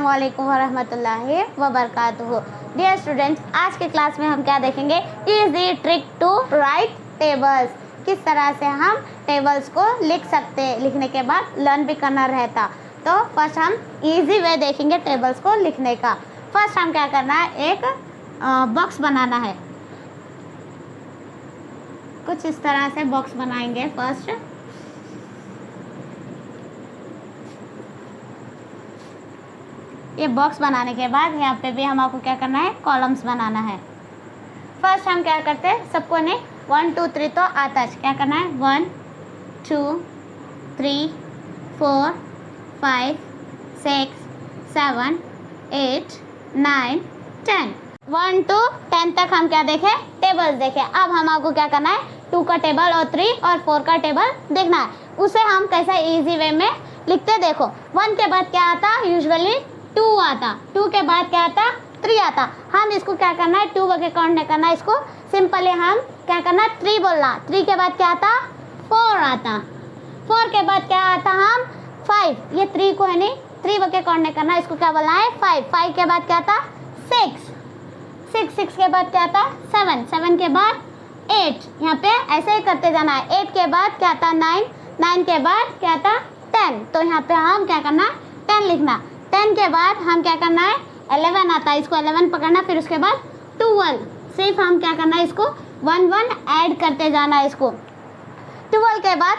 अस्सलामुअलैकुम वरहमतुल्लाहि वबरकातुहू। Dear students, आज के क्लास में हम क्या देखेंगे, easy trick to write tables. किस तरह से हम टेबल्स को लिख सकते हैं, लिखने के बाद लर्न भी करना रहता। तो फर्स्ट हम इजी वे देखेंगे टेबल्स को लिखने का। फर्स्ट हम क्या करना है, एक बॉक्स बनाना है। कुछ इस तरह से बॉक्स बनाएंगे। फर्स्ट ये बॉक्स बनाने के बाद यहाँ पे भी हम आपको क्या करना है, कॉलम्स बनाना है। फर्स्ट हम क्या करते हैं, सबको ने 1 2 3 तो आता है। क्या करना है, 1 2 3 4 5 6 7 8 9 10 1 to 10 तक हम क्या देखें, टेबल्स देखें। अब हम आपको क्या करना है, 2 का टेबल और 3 और 4 का टेबल देखना है। उसे हम कैसा इजी वे में लिखते देखो। 1 के बाद क्या आता, यूजुअली 2 आता। 2 के बाद क्या आता, 3 आता। हम इसको क्या करना है, 2 वगैरह काउंट नहीं करना, इसको सिंपली हम क्या करना, 3 बोलना। 3 के बाद क्या आता, 4 आता। 4 के बाद क्या आता, हम 5। ये 3 को है नहीं, 3 वगैरह काउंट नहीं करना, इसको क्या बोलना है, 5। 5 के बाद क्या आता, 6। 6 के बाद क्या आता, 7। 7 के बाद 8। यहाँ पे ऐसे ही करते जाना है। 8 के बाद क्या आता, 9। 9 के बाद क्या आता, 10। तो यहाँ पे हम क्या करना, 10 लिखना। 10 के बाद हम क्या करना है, 11 आता है, इसको 11 पकड़ना। फिर उसके बाद 12। सिर्फ हम क्या करना है, इसको 1 1 ऐड करते जाना है इसको। 12 के बाद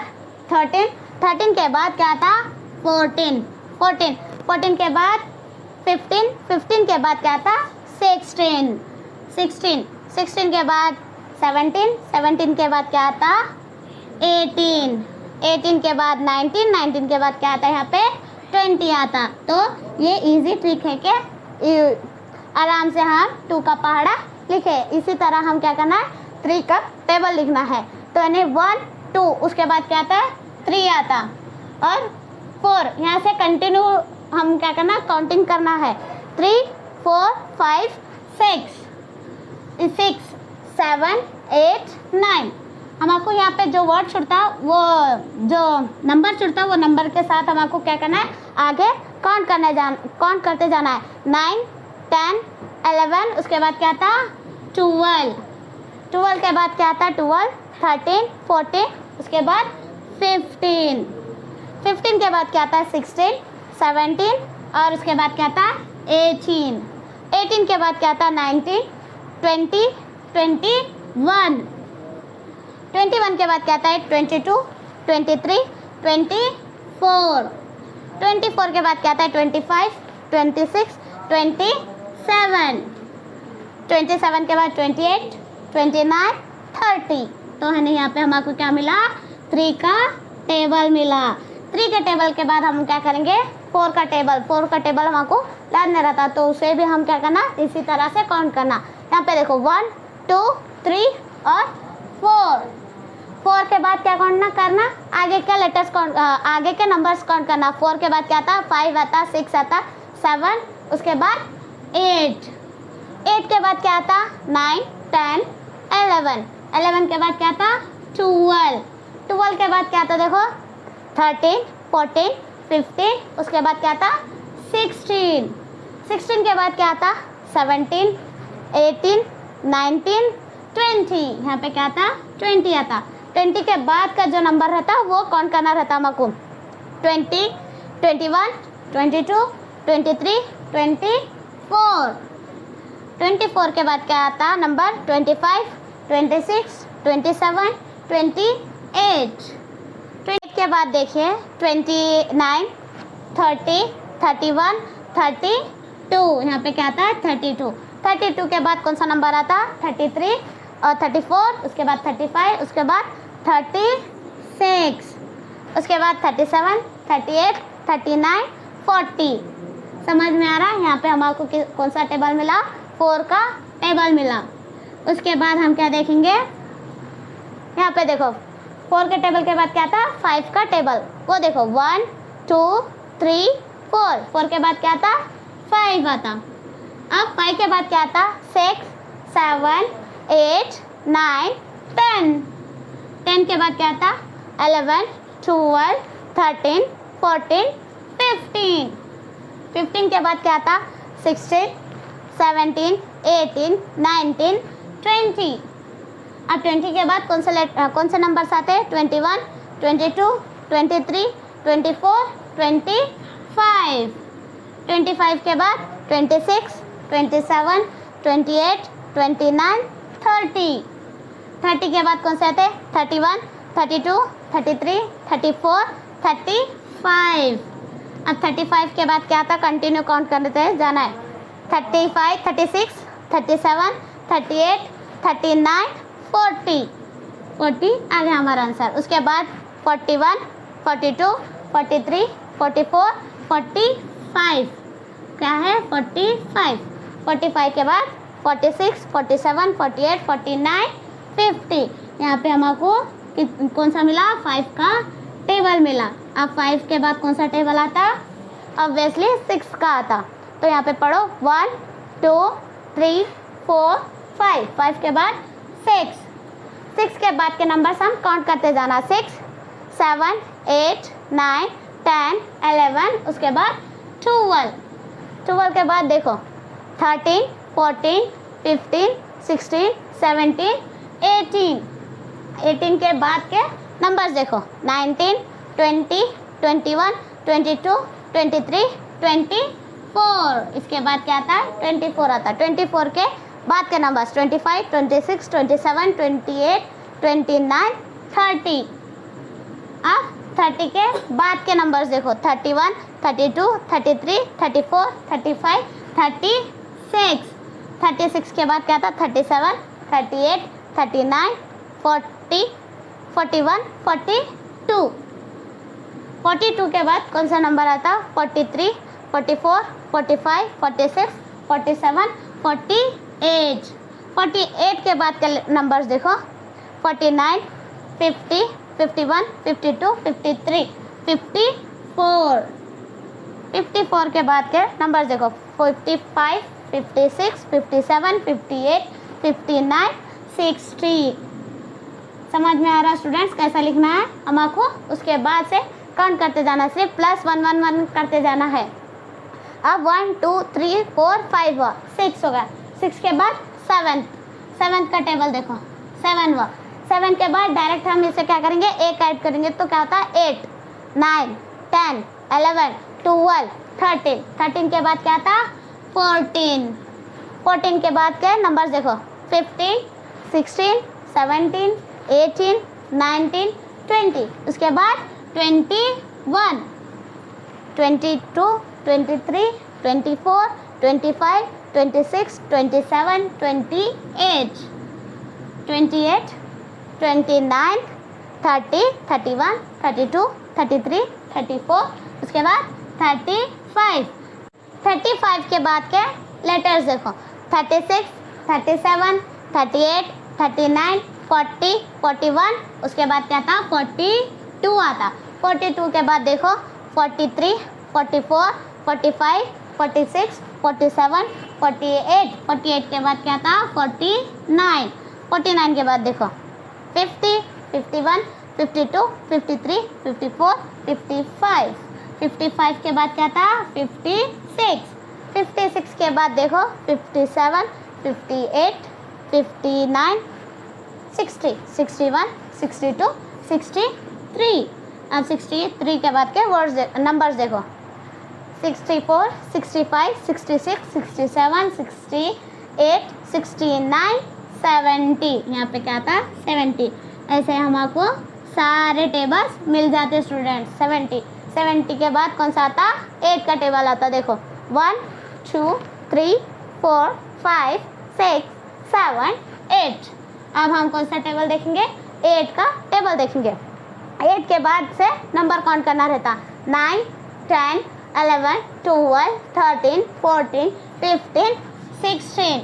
13। 13 के बाद क्या आता, 14। 14 के बाद 15। 15 के बाद क्या आता, 16। 16 के बाद 17। 17 के बाद क्या आता, 18। 18 के बाद 19। 19 के बाद क्या आता है, यहाँ पे 20 आता। तो ये इजी ट्रिक है कि आराम से हम 2 का पहाड़ा लिखे। इसी तरह हम क्या करना है, 3 का टेबल लिखना है। तो यानी 1 2, उसके बाद क्या आता है, 3 आता और 4। यहाँ से कंटिन्यू हम क्या करना, काउंटिंग करना है। 3 4 5 6 7 8 9। हम आपको यहाँ पे जो वर्ड छुड़ता, वो जो नंबर छुड़ता, वो नंबर के साथ हम आपको क्या करना है, आगे काउंट करते जाना है। 9 10 11, उसके बाद क्या था, 12। 12 के बाद क्या था, 12 13 14, उसके बाद 15। 15 के बाद क्या था, 16 17, और उसके बाद क्या था, 18। 18 के बाद क्या था, 19 20 21। 21 के बाद क्या आता है, 22 23 24। 24 के बाद क्या आता है, 25 26 27। 27 के बाद 28 29 30। तो है ना, यहाँ पे हमको क्या मिला, 3 का टेबल मिला। 3 के टेबल के बाद हम क्या करेंगे, 4 का टेबल। 4 का टेबल हमको याद नहीं रहता, तो उसे भी हम क्या करना, इसी तरह से काउंट करना। यहाँ पे देखो 1 2 3 और 4। 4 के बाद क्या काउंट करना, आगे के लेटर्स काउंट, आगे के नंबर्स काउंट करना। 4 के बाद क्या आता, 5 आता, 6 आता, 7, उसके बाद 8। 8 के बाद क्या आता, 9 10 11। 11 के बाद क्या आता, 12। 12 के बाद क्या आता, देखो 13 14 15, उसके बाद क्या आता, 16। 16 के बाद क्या आता, 17 18 19 20। यहाँ पे क्या आता, 20 आता। 20 के बाद का जो नंबर रहता, वो कौन करना रहता हमको, 20 21 22 23 24। 24 के बाद क्या आता नंबर, 25 26 27 28। 28 के बाद देखिए 29 30 31 32। यहाँ पे क्या आता है, 32। 32 के बाद कौन सा नंबर आता, 33 और 34, उसके बाद 35, उसके बाद 36, उसके बाद 37 38 39 40। समझ में आ रहा है। यहाँ पे हमको कौन सा टेबल मिला, 4 का टेबल मिला। उसके बाद हम क्या देखेंगे, यहाँ पे देखो 4 के टेबल के बाद क्या था, 5 का टेबल। वो देखो 1 2 3 4। 4 के बाद क्या था, 5 आता। अब 5 के बाद क्या आता, 6 7 8 9 10। 10 के बाद क्या आता, 11 12 13 14 15। 15 के बाद क्या आता? 16, 17, 18, 19, 20। अब 20 के बाद कौन से नंबर्स आते हैं? 21, 22, 23, 24, 25। 25 के बाद 26, 27, 28, 29, 30। 30 के बाद कौन से आते हैं? 31, 32, 33, 34, 35। अब 35 के बाद क्या आता? कंटिन्यू काउंट करते जाना है। 35, 36, 37, 38, 39, 40। 40 आ गया हमारा आंसर। उसके बाद 41, 42, 43, 44, 45। क्या है? 45। 45 के बाद 46, 47, 48, 49, 50। यहाँ पे हमको कौन सा मिला? 5 का टेबल मिला। अब 5 के बाद कौन सा टेबल आता? ऑब्वियसली 6 का आता। तो यहाँ पे पढ़ो 1, 2, 3, 4, 5। 5 के बाद 6। 6 के बाद के नंबर्स हम काउंट करते जाना। 6, 7, 8, 9, 10, 11। उसके बाद 12। 12 के बाद देखो 13, 14, 15, 16, 17, 18। 18 के बाद के नंबर्स देखो 19, 20, 21, 22, 23, 24। इसके बाद क्या आता है? 24 आता है। 24 के बाद के नंबर्स 25, 26, 27, 28, 29, 30। अब 30 के बाद के नंबर्स देखो 31, 32, 33, 34, 35, 36। 36 के बाद क्या आता? 37, 38, 39, 40, 41, 42। 42 के बाद कौन सा नंबर आता? 43, 44, 45, 46, 47, 48। 48 के बाद के नंबर्स देखो 49, 50, 51, 52, 53, 54। 54 के बाद के नंबर्स देखो 55, 56, 57, 58, 59, 60। समझ में आ रहा स्टूडेंट्स कैसा लिखना है हमको? उसके बाद से काउंट करते जाना, सिर्फ प्लस 1 1 1 करते जाना है। अब 1 2 3 4 5 6 होगा। 6 के बाद 7 का टेबल देखो 7 के बाद डायरेक्ट हम इसे क्या करेंगे? 1 ऐड करेंगे तो क्या होता है? 8, 9, 10, 11, 12, 13। 13 के बाद क्या आता? 14। 14 के बाद के नंबर्स देखो 15, 16, 17, 18, 19, 20। उसके बाद 21, 22, 23, 24, 25, 26, 27, 28, 28, 29, 30, 31, 32, 33, 34। उसके बाद 35। 35 के बाद के लेटर्स देखो 36, 37, 38, 39, 40, 41। उसके बाद क्या था? 42 आता। 42 के बाद देखो 43, 44, 45, 46, 47, 48। 48 के बाद क्या था? 49। 49 के बाद देखो 50, 51, 52, 53, 54, 55। 55 के बाद क्या था? 56। 56 के बाद देखो 57, 58, 59, 60, 61, 62, 63। अब 63 के बाद के वर्ड्स नंबर्स देखो 64, 65, 66, 67, 68, 69, 70। यहाँ पे क्या था? 70। ऐसे हमको सारे टेबल्स मिल जाते स्टूडेंट्स। 70 के बाद कौन सा आता? 8 का टेबल आता। देखो 1 2 3 4 5 6 7 8। अब हम कौन सा टेबल देखेंगे? 8 का टेबल देखेंगे। 8 के बाद से नंबर काउंट करना रहता 9, 10, 11, 12, 13, 14, 15, 16।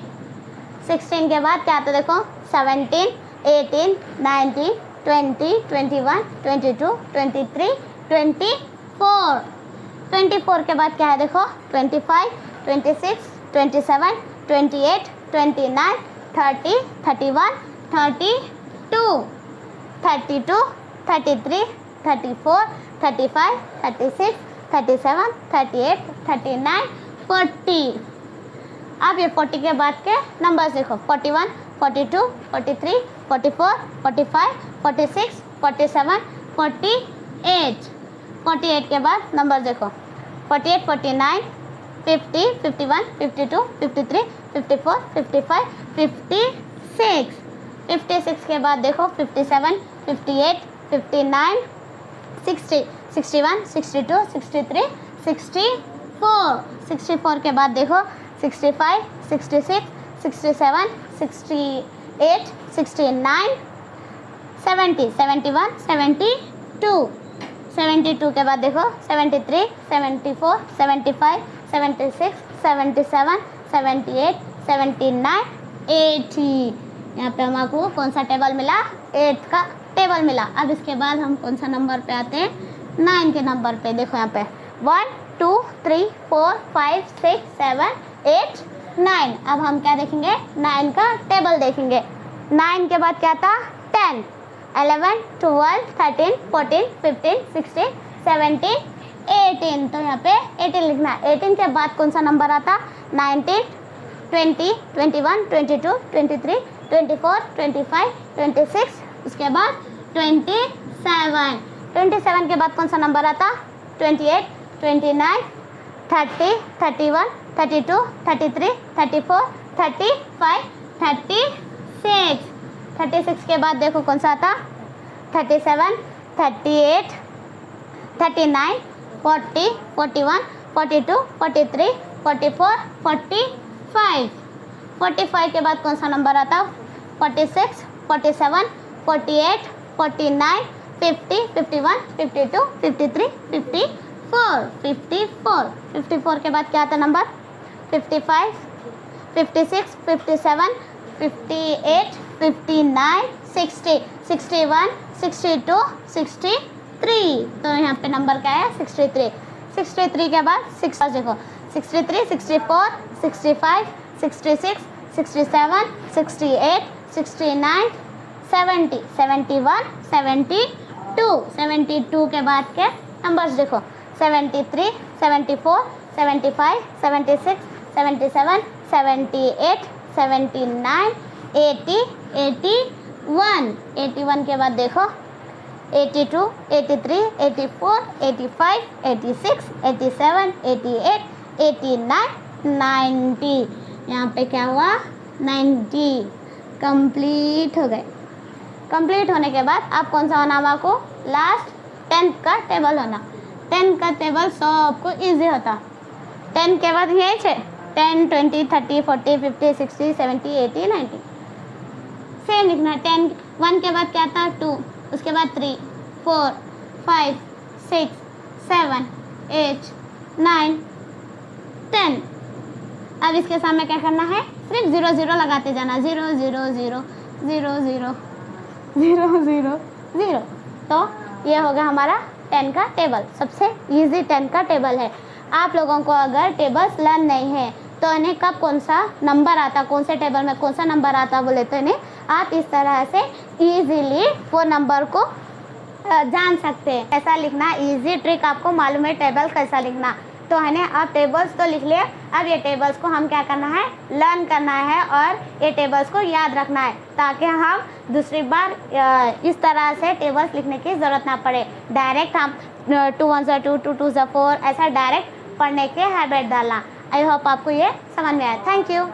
16 के बाद क्या आता? देखो 17, 18, 19, 20, 21, 22, 23, 24। 24 के बाद क्या है? देखो 25, 26, 27, 28, 29, 30, 31, 32, 32, 33, 34, 35, 36, 37, 38, 39, 40। अब ये 40 के बाद के नंबर्स देखो 41, 42, 43, 44, 45, 46, 47, 48। 48 के बाद नंबर देखो 48, 49, 50, 51, 52, 53, 54, 55, 56। 56 के बाद देखो 57, 58, 59, 60, 61, 62, 63, 64। 64 के बाद देखो 65, 66, 67, 68, 69, 70, 71, 72। 72 के बाद देखो 73, 74, 75, 76, 77, 78, 79, 80। यहाँ पे हमको कौन सा टेबल मिला? 8 का टेबल मिला। अब इसके बाद हम कौन सा नंबर पे आते हैं? 9 के नंबर पे। देखो यहाँ पे 1, 2, 3, 4, 5, 6, 7, 8, 9। अब हम क्या देखेंगे? 9 का टेबल देखेंगे। 9 के बाद क्या था? 10, 11, 12, 13, 14, 15, 16, 17, 18। तो यहाँ पे 18 लिखना है। 18 के बाद कौन सा नंबर आता? 19, 20, 21, 22, 23, 24, 25, 26। उसके बाद 27। 27 के बाद कौन सा नंबर आता? 28, 29, 30, 31, 32, 33, 34, 35, 36। 36 के बाद देखो कौन सा आता? 37, 38, 39, 40, 41, 42, 43, 44, 45। 45 के बाद कौन सा नंबर आता? 46, 47, 48, 49, 50, 51, 52, 53, 54। 54। 54 के बाद क्या आता नंबर? 55, 56, 57, 58, 59, 60, 61, 62, 63। तो यहाँ पे नंबर क्या है? 63। 63 के बाद 6 देखो 63, 64, 65, 66, 67, 68, 69, 70, 71, 72। 72 के बाद के नंबर्स देखो 73, 74, 75, 76, 77, 78, 79, 80, 81। 81 के बाद देखो 82, 83, 84, 85, 86, 87, 88, 89, 90। यहाँ पे क्या हुआ? 90 कंप्लीट हो गए। कंप्लीट होने के बाद आप कौन सा होना? आपको लास्ट 10th का टेबल होना। 10 का टेबल सबको इजी होता। 10 के बाद यही है 10, 20, 30, 40, 50, 60, 70, 80, 90। सेम लिखना। 10 1 के बाद क्या था? 2। उसके बाद 3, 4, 5, 6, 7, 8, 9, 10। अब इसके सामने क्या करना है? सिर्फ 0 0 लगाते जाना। 0 0 0 0 0 0 0 0। तो ये हो गया हमारा 10 का टेबल। सबसे इजी 10 का टेबल है। आप लोगों को अगर टेबल्स लर्न नहीं है तो इन्हें कब कौन सा नंबर आता, कौन से टेबल में कौन सा नंबर आता बोले तो इन्हें आप इस तरह से इजीली वो नंबर को जान सकते हैं। कैसा लिखना? इजी ट्रिक आपको मालूम है टेबल कैसा लिखना। तो है ना, आप टेबल्स तो लिख लिए। अब ये टेबल्स को हम क्या करना है? लर्न करना है और ये टेबल्स को याद रखना है ताकि हम दूसरी बार इस तरह से टेबल्स लिखने की ज़रूरत ना पड़े। डायरेक्ट हम 2 1 2 2 2 4 ऐसा डायरेक्ट पढ़ने के हैबिट डालना। आई होप आपको ये समझ में आया। Thank you.